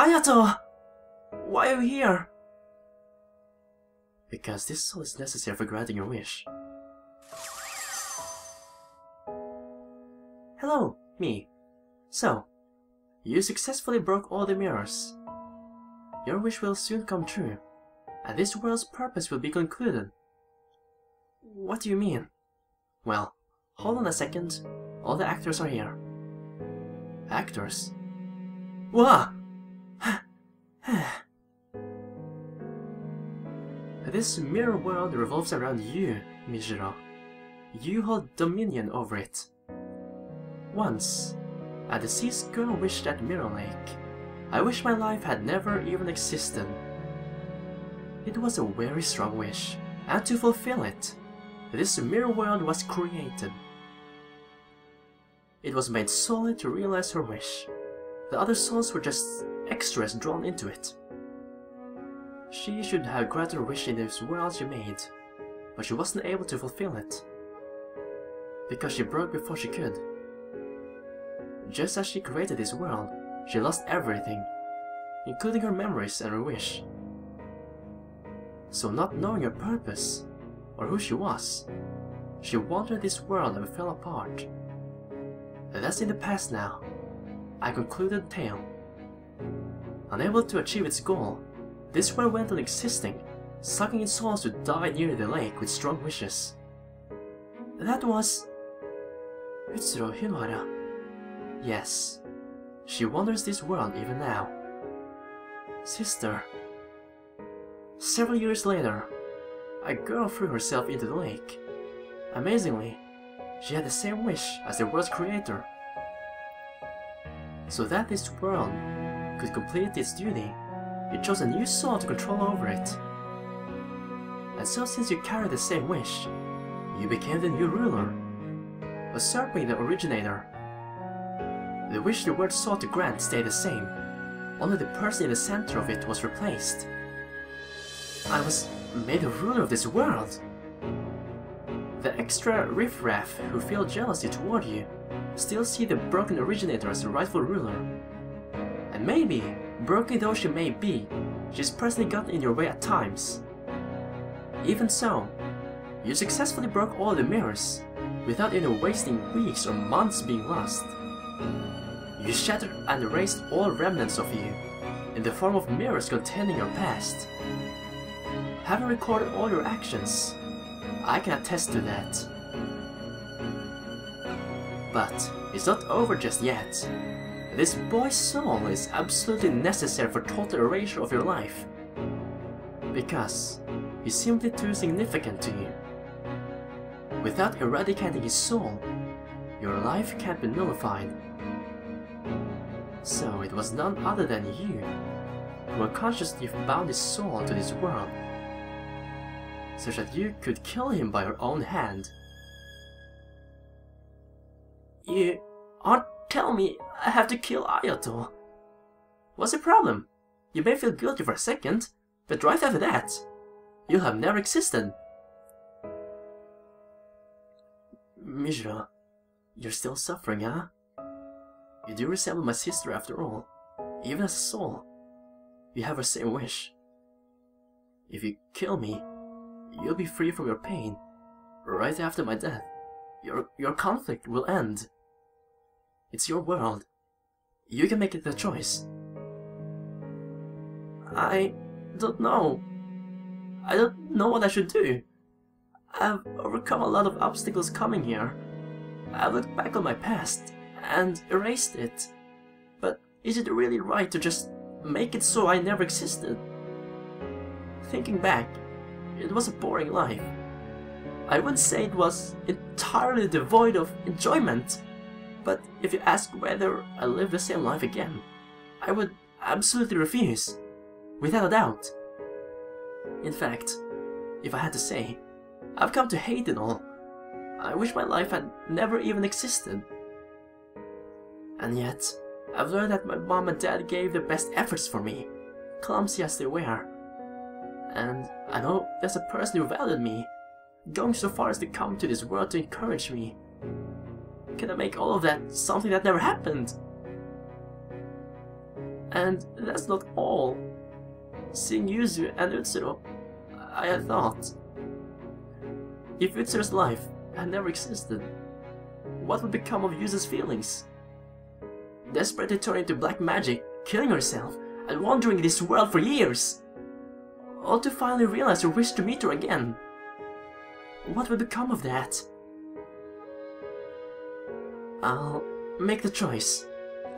Ayato! Why are you here? Because this soul is necessary for granting your wish. Hello, me. So, you successfully broke all the mirrors. Your wish will soon come true, and this world's purpose will be concluded. What do you mean? Well, hold on a second. All the actors are here. Actors? Wah! This mirror world revolves around you, Mishiro. You hold dominion over it. Once, a deceased girl wished at Mirror Lake. I wish my life had never even existed. It was a very strong wish, and to fulfill it, this mirror world was created. It was made solely to realize her wish. The other souls were just extras drawn into it. She should have granted her wish in this world she made, but she wasn't able to fulfill it, because she broke before she could. Just as she created this world, she lost everything, including her memories and her wish. So not knowing her purpose, or who she was, she wandered this world and fell apart. That's in the past now. I concluded the tale. Unable to achieve its goal, this world went on existing, sucking in souls who died near the lake with strong wishes. That was... Utsuro Hinohara. Yes, she wanders this world even now. Sister. Several years later, a girl threw herself into the lake. Amazingly, she had the same wish as the world's creator. So that this world could complete its duty, it chose a new soul to control over it. And so since you carried the same wish, you became the new ruler, usurping the originator. The wish the world sought to grant stayed the same, only the person in the center of it was replaced. I was made a ruler of this world. The extra riffraff who feel jealousy toward you still see the broken originator as the rightful ruler. And maybe, broken though she may be, she's personally gotten in your way at times. Even so, you successfully broke all the mirrors, without even wasting weeks or months being lost. You shattered and erased all remnants of you, in the form of mirrors containing your past. Having recorded all your actions, I can attest to that. But it's not over just yet. This boy's soul is absolutely necessary for total erasure of your life, because he's simply too significant to you. Without eradicating his soul, your life can't be nullified. So it was none other than you who unconsciously bound his soul to this world, so that you could kill him by your own hand. You aren't telling me I have to kill Ayato. What's the problem? You may feel guilty for a second, but right after that, you'll have never existed. Mishiro, you're still suffering, huh? You do resemble my sister after all, even as a soul. You have her same wish. If you kill me, you'll be free from your pain. Right after my death, your conflict will end. It's your world. You can make it the choice. I don't know. I don't know what I should do. I've overcome a lot of obstacles coming here. I've looked back on my past and erased it. But is it really right to just make it so I never existed? Thinking back, it was a boring life. I wouldn't say it was entirely devoid of enjoyment, but if you ask whether I live the same life again, I would absolutely refuse, without a doubt. In fact, if I had to say, I've come to hate it all. I wish my life had never even existed. And yet, I've learned that my mom and dad gave their best efforts for me, clumsy as they were. And I know there's a person who valued me, going so far as to come to this world to encourage me. Can I make all of that something that never happened? And that's not all. Seeing Yuzu and Utsuro, I had thought, if Utsuro's life had never existed, what would become of Yuzu's feelings? Desperately turning to black magic, killing herself, and wandering in this world for years, all to finally realize her wish to meet her again. What would become of that? I'll make the choice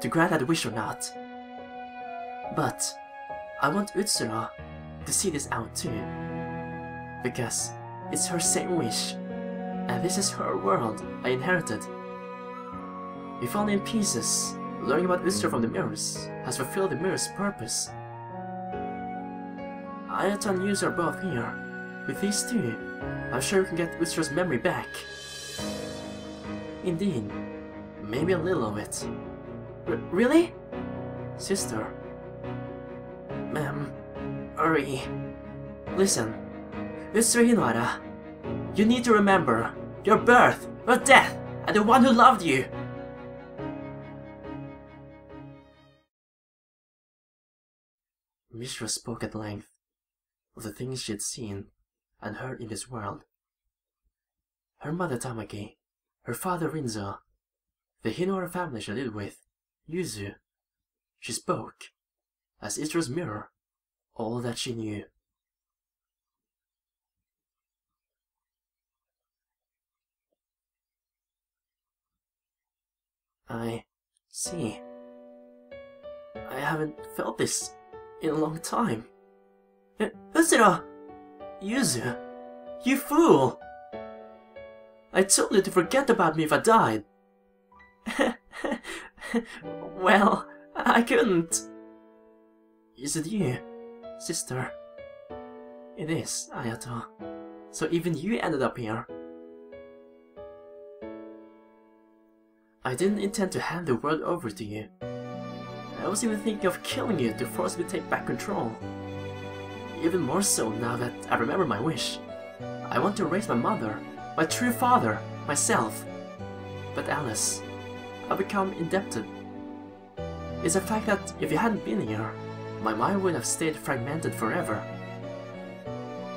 to grant that wish or not. But I want Utsuro to see this out too, because it's her same wish, and this is her world I inherited. If only in pieces, learning about Utsuro from the mirrors has fulfilled the mirror's purpose. Ayato and Yuzu are both here. With these two, I'm sure we can get Utsuro's memory back. Indeed, maybe a little of it. Really? Sister. Ma'am, Uri. Listen, Utsuro Hinohara, you need to remember your birth, your death, and the one who loved you. Mishiro spoke at length of the things she had seen and heard in this world. Her mother Tamaki, her father Rinzo, the Hinohara family she lived with, Yuzu. She spoke, as Utsuro's mirror, all that she knew. I see. I haven't felt this in a long time. Utsuro! Yuzu! You fool! I told you to forget about me if I died. Well, I couldn't. Is it you, sister? It is, Ayato. So even you ended up here. I didn't intend to hand the world over to you. I was even thinking of killing you to force me to take back control. Even more so now that I remember my wish. I want to raise my mother, my true father, myself. But Alice, I've become indebted. It's a fact that if you hadn't been here, my mind would have stayed fragmented forever.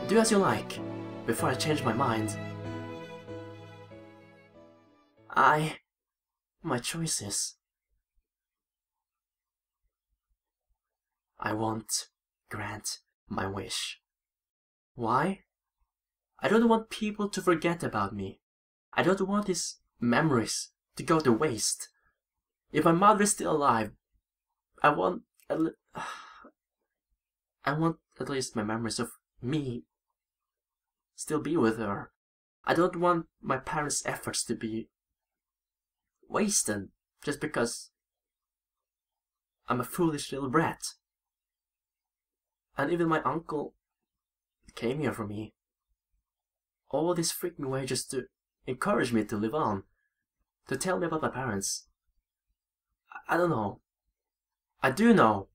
Do as you like, before I change my mind. My choices. I won't grant my wish. Why? I don't want people to forget about me. I don't want his memories to go to waste. If my mother is still alive, I want at least my memories of me still be with her. I don't want my parents' efforts to be wasted just because I'm a foolish little brat. And even my uncle came here for me. All this freaking way just to encourage me to live on, to tell me about my parents. I don't know. I do know.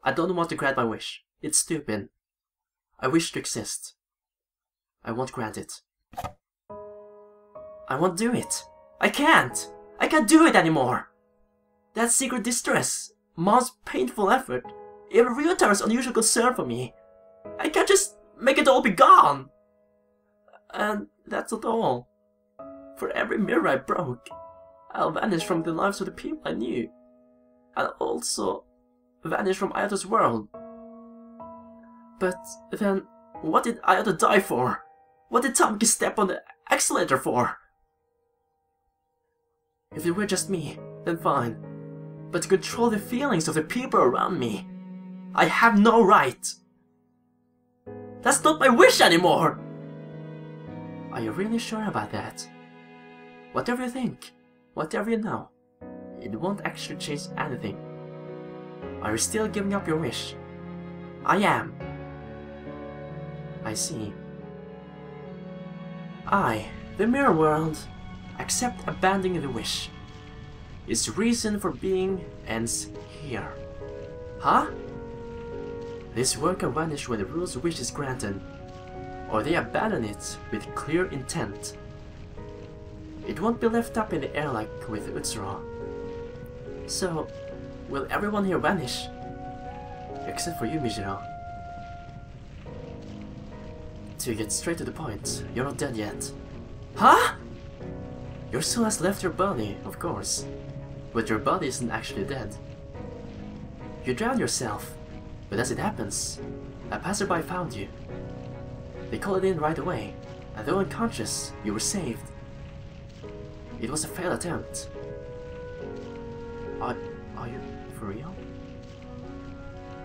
I don't want to grant my wish. It's stupid. I wish to exist. I won't grant it. I won't do it. I can't. I can't do it anymore. That secret distress, Mom's painful effort, even Ryutaro's unusual concern for me. I can't just make it all be gone. And that's not all. For every mirror I broke, I'll vanish from the lives of the people I knew. I'll also vanish from Ayato's world. But then, what did Ayato die for? What did Tamaki step on the accelerator for? If it were just me, then fine. But to control the feelings of the people around me, I have no right. That's not my wish anymore! Are you really sure about that? Whatever you think, whatever you know, it won't actually change anything. Are you still giving up your wish? I am. I see. I, the mirror world, accept abandoning the wish. Its reason for being ends here. Huh? This world can vanish when the rule's wish is granted, or they abandon it with clear intent. It won't be left up in the air like with Utsuro. So, will everyone here vanish? Except for you, Mishiro. To get straight to the point, you're not dead yet. Huh? Your soul has left your body, of course. But your body isn't actually dead. You drowned yourself, but as it happens, a passerby found you. They called it in right away, and though unconscious, you were saved. It was a failed attempt. Are you for real?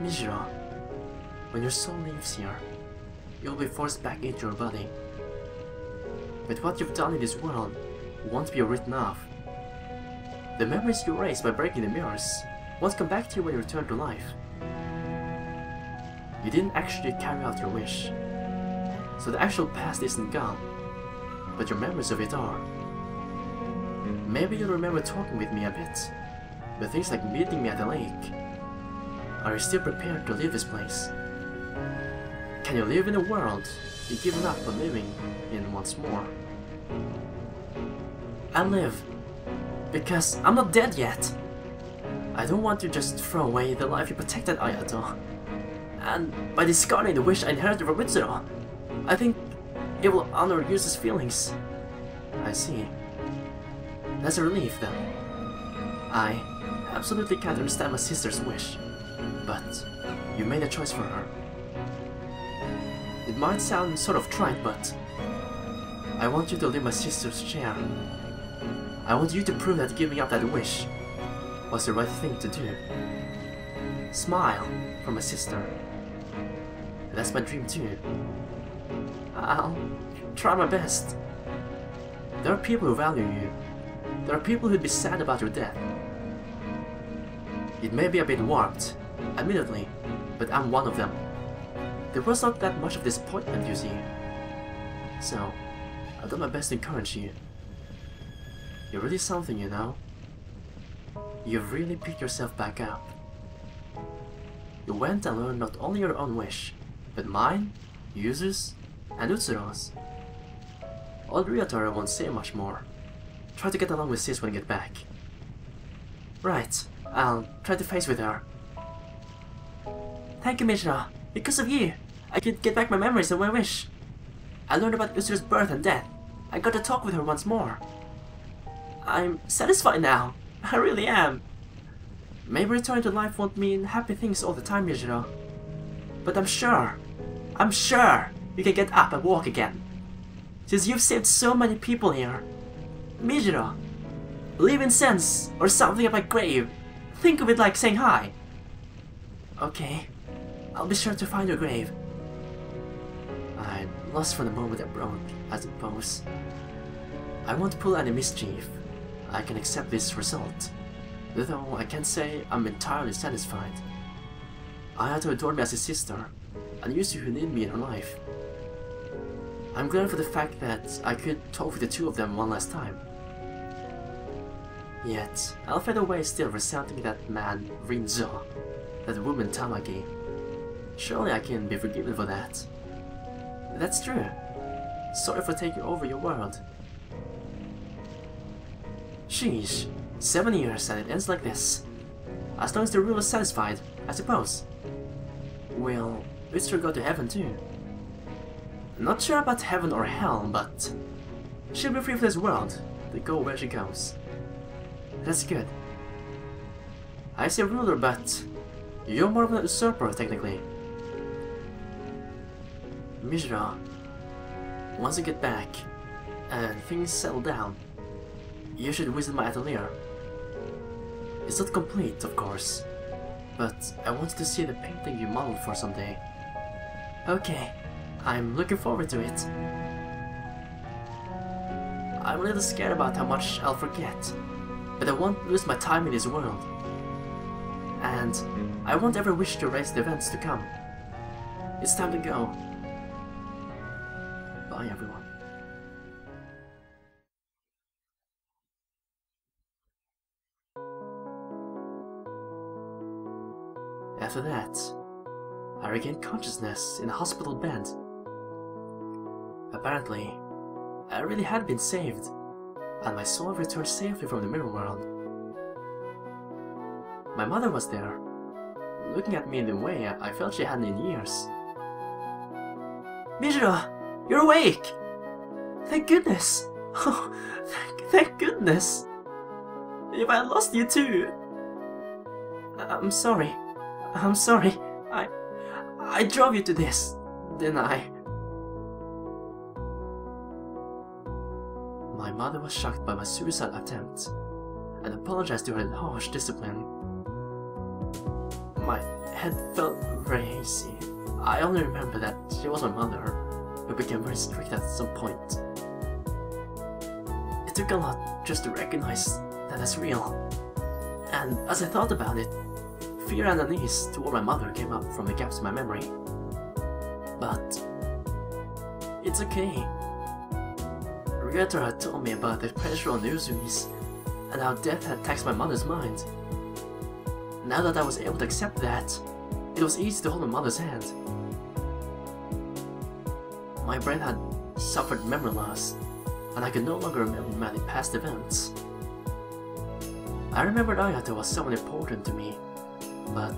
Mishiro, when your soul leaves here, you'll be forced back into your body. But what you've done in this world won't be written off. The memories you erased by breaking the mirrors won't come back to you when you return to life. You didn't actually carry out your wish, so the actual past isn't gone, but your memories of it are. Maybe you'll remember talking with me a bit, but things like meeting me at the lake. Are you still prepared to leave this place? Can you live in a world you've given up on living in once more? I'll live, because I'm not dead yet. I don't want to just throw away the life you protected, Ayato. And by discarding the wish I inherited from Mitsuru, I think it will honor Yusu's feelings. I see. That's a relief, then. I absolutely can't understand my sister's wish, but you made a choice for her. It might sound sort of trite, but I want you to leave my sister's chair. I want you to prove that giving up that wish was the right thing to do. Smile for my sister. That's my dream too. I'll try my best. There are people who value you. There are people who'd be sad about your death. It may be a bit warped, admittedly, but I'm one of them. There was not that much of disappointment, you see. So, I've done my best to encourage you. You're really something, you know. You've really picked yourself back up. You went and learned not only your own wish, but mine, Yuzu's, and Utsuro's. Old Ryotaro won't say much more. Try to get along with sis when you get back. Right, I'll try to face with her. Thank you, Mishiro. Because of you, I could get back my memories of my wish. I learned about Utsuro's birth and death. I got to talk with her once more. I'm satisfied now. I really am. Maybe returning to life won't mean happy things all the time, Mishiro. But I'm sure you can get up and walk again. Since you've saved so many people here. Mishiro, leave incense or something at my grave. Think of it like saying hi. Okay, I'll be sure to find your grave. I'm lost for the moment I broke, I suppose. I won't pull any mischief. I can accept this result, though I can't say I'm entirely satisfied. Ayato adored me as his sister, and Yusu who needed me in her life. I'm glad for the fact that I could talk with the two of them one last time. Yet, I'll fade away still resenting that man, Rinzo, that woman, Tamaki. Surely I can be forgiven for that. That's true. Sorry for taking over your world. Sheesh, 7 years and it ends like this. As long as the ruler is satisfied, I suppose. Will Utsuru go to heaven too? Not sure about heaven or hell, but she'll be free from this world to go where she goes. That's good. I say ruler, but you're more of an usurper, technically. Mishiro, once you get back and things settle down, you should visit my atelier. It's not complete, of course, but I wanted to see the painting you modeled for someday. Okay, I'm looking forward to it. I'm a little scared about how much I'll forget, but I won't lose my time in this world. And I won't ever wish to erase the events to come. It's time to go. Bye, everyone. After that, I regained consciousness in a hospital bed. Apparently, I really had been saved, and my soul returned safely from the mirror world. My mother was there, looking at me in a way I felt she hadn't in years. Mishiro! You're awake! Thank goodness! Oh, thank goodness! If I had lost you too! I'm sorry. I'm sorry. I drove you to this, didn't I? My mother was shocked by my suicide attempt and apologized to her harsh discipline. My head felt very hazy. I only remember that she was my mother, who became very strict at some point. It took a lot just to recognize that as real, and as I thought about it, fear and unease toward my mother came up from the gaps in my memory. But it's okay. Ryoto had told me about the pressure on the Usuis and how death had taxed my mother's mind. Now that I was able to accept that, it was easy to hold my mother's hand. My brain had suffered memory loss, and I could no longer remember many past events. I remembered Ayato was someone important to me, but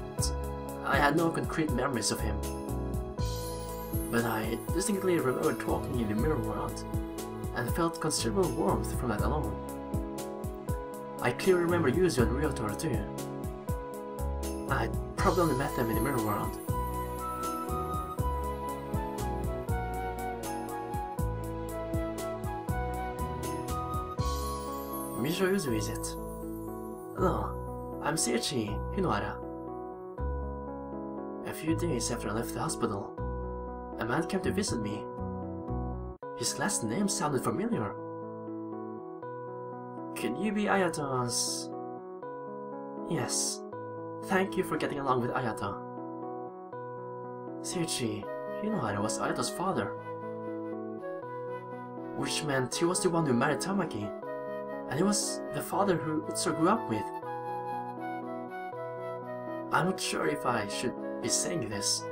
I had no concrete memories of him. But I distinctly remembered talking in the mirror world, and felt considerable warmth from that alone. I clearly remember Yuzu and Ryoto too. I probably only met them in the mirror world. Mishiro Usui, is it? Hello, I'm Seiichi Hinohara. A few days after I left the hospital, a man came to visit me. His last name sounded familiar. Could you be Ayato's... Yes. Thank you for getting along with Ayato. Seiichi Hinohara was Ayato's father, which meant he was the one who married Tamaki, and he was the father who Utsu grew up with. I'm not sure if I should be saying this,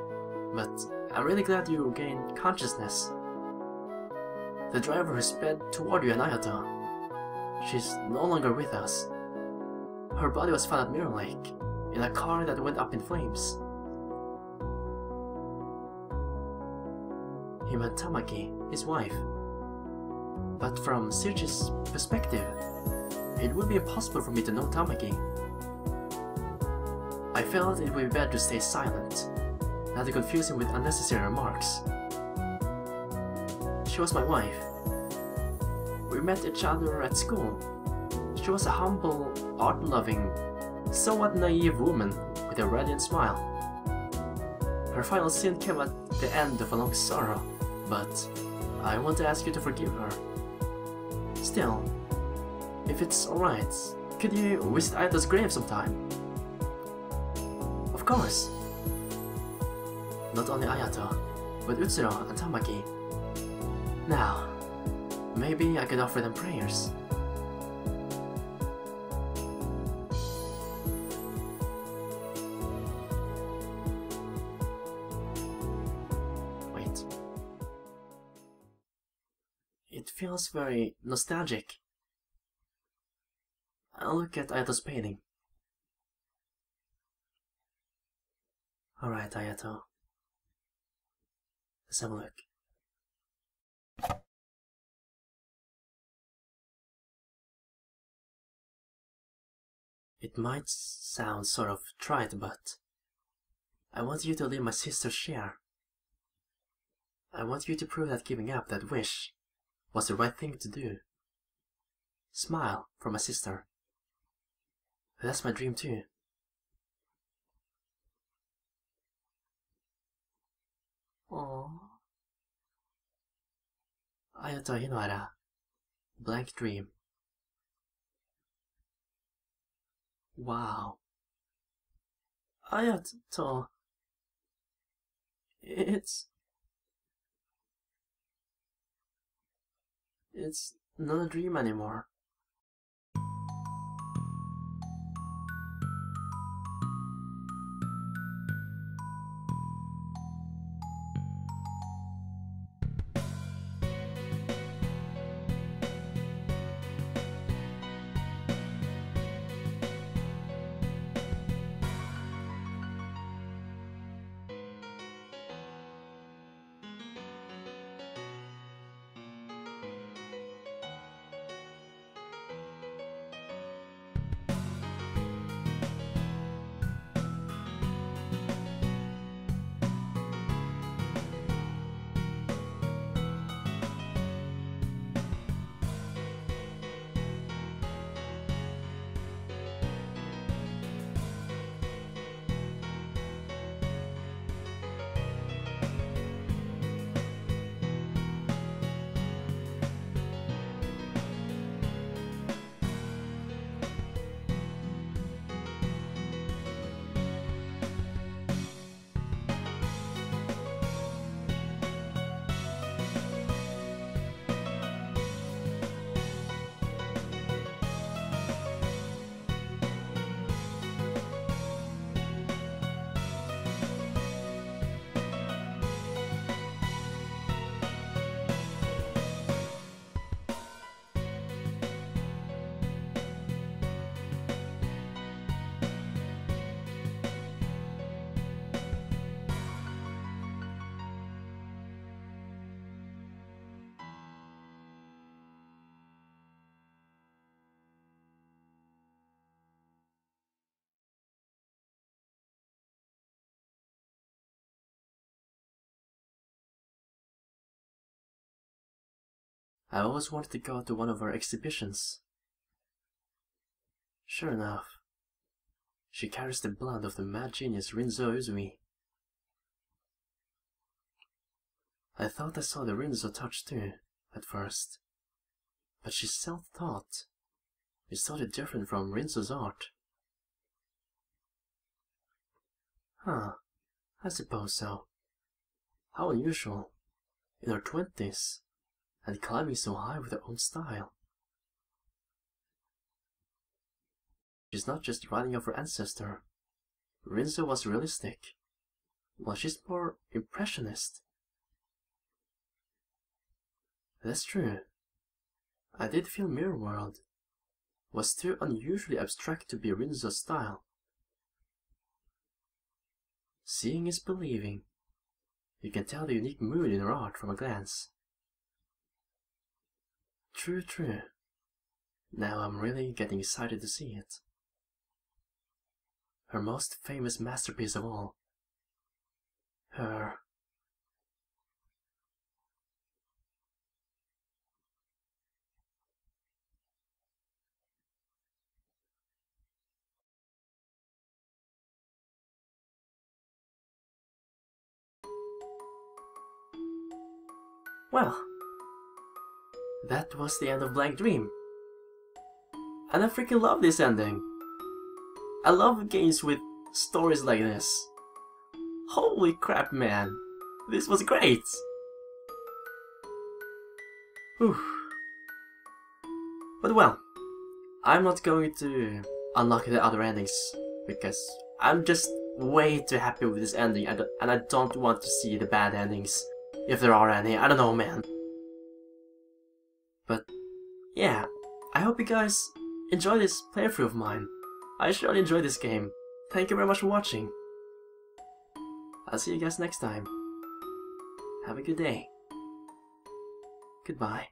but I'm really glad you gained consciousness. The driver who sped toward you and Ayato, she's no longer with us. Her body was found at Mirror Lake, in a car that went up in flames. He meant Tamaki, his wife. But from Seiichi's perspective, it would be impossible for me to know Tamaki. I felt it would be better to stay silent, not to confuse him with unnecessary remarks. She was my wife. We met each other at school. She was a humble, art-loving, somewhat naive woman with a radiant smile. Her final sin came at the end of a long sorrow, but I want to ask you to forgive her. Still, if it's alright, could you visit Ayato's grave sometime? Of course. Not only Ayato, but Utsuro and Tamaki. Now, maybe I could offer them prayers. Wait. It feels very nostalgic. I'll look at Ayato's painting. Alright, Ayato. Let's have a look. It might sound sort of trite, but I want you to leave my sister's share. I want you to prove that giving up that wish was the right thing to do. Smile for my sister. That's my dream too. Aww. Ayato Hinohara. Blank dream. Wow. Ayato. It's not a dream anymore. I always wanted to go to one of her exhibitions. Sure enough, she carries the blood of the mad genius Rinzo Usui. I thought I saw the Rinzo touch too, at first, but she's self-taught. It's totally different from Rinzo's art. Huh, I suppose so. How unusual, in her 20s, and climbing so high with her own style. She's not just writing off her ancestor. Rinzo was realistic, while she's more impressionist. That's true. I did feel Mirror World was too unusually abstract to be Rinzo's style. Seeing is believing. You can tell the unique mood in her art from a glance. True, true. Now I'm really getting excited to see it. Her most famous masterpiece of all. Her... Well, that was the end of Blank Dream. And I freaking love this ending. I love games with stories like this. Holy crap, man. This was great. Whew. But well, I'm not going to unlock the other endings because I'm just way too happy with this ending and I don't want to see the bad endings. If there are any, I don't know, man. But yeah, I hope you guys enjoy this playthrough of mine. I surely enjoyed this game. Thank you very much for watching. I'll see you guys next time. Have a good day. Goodbye.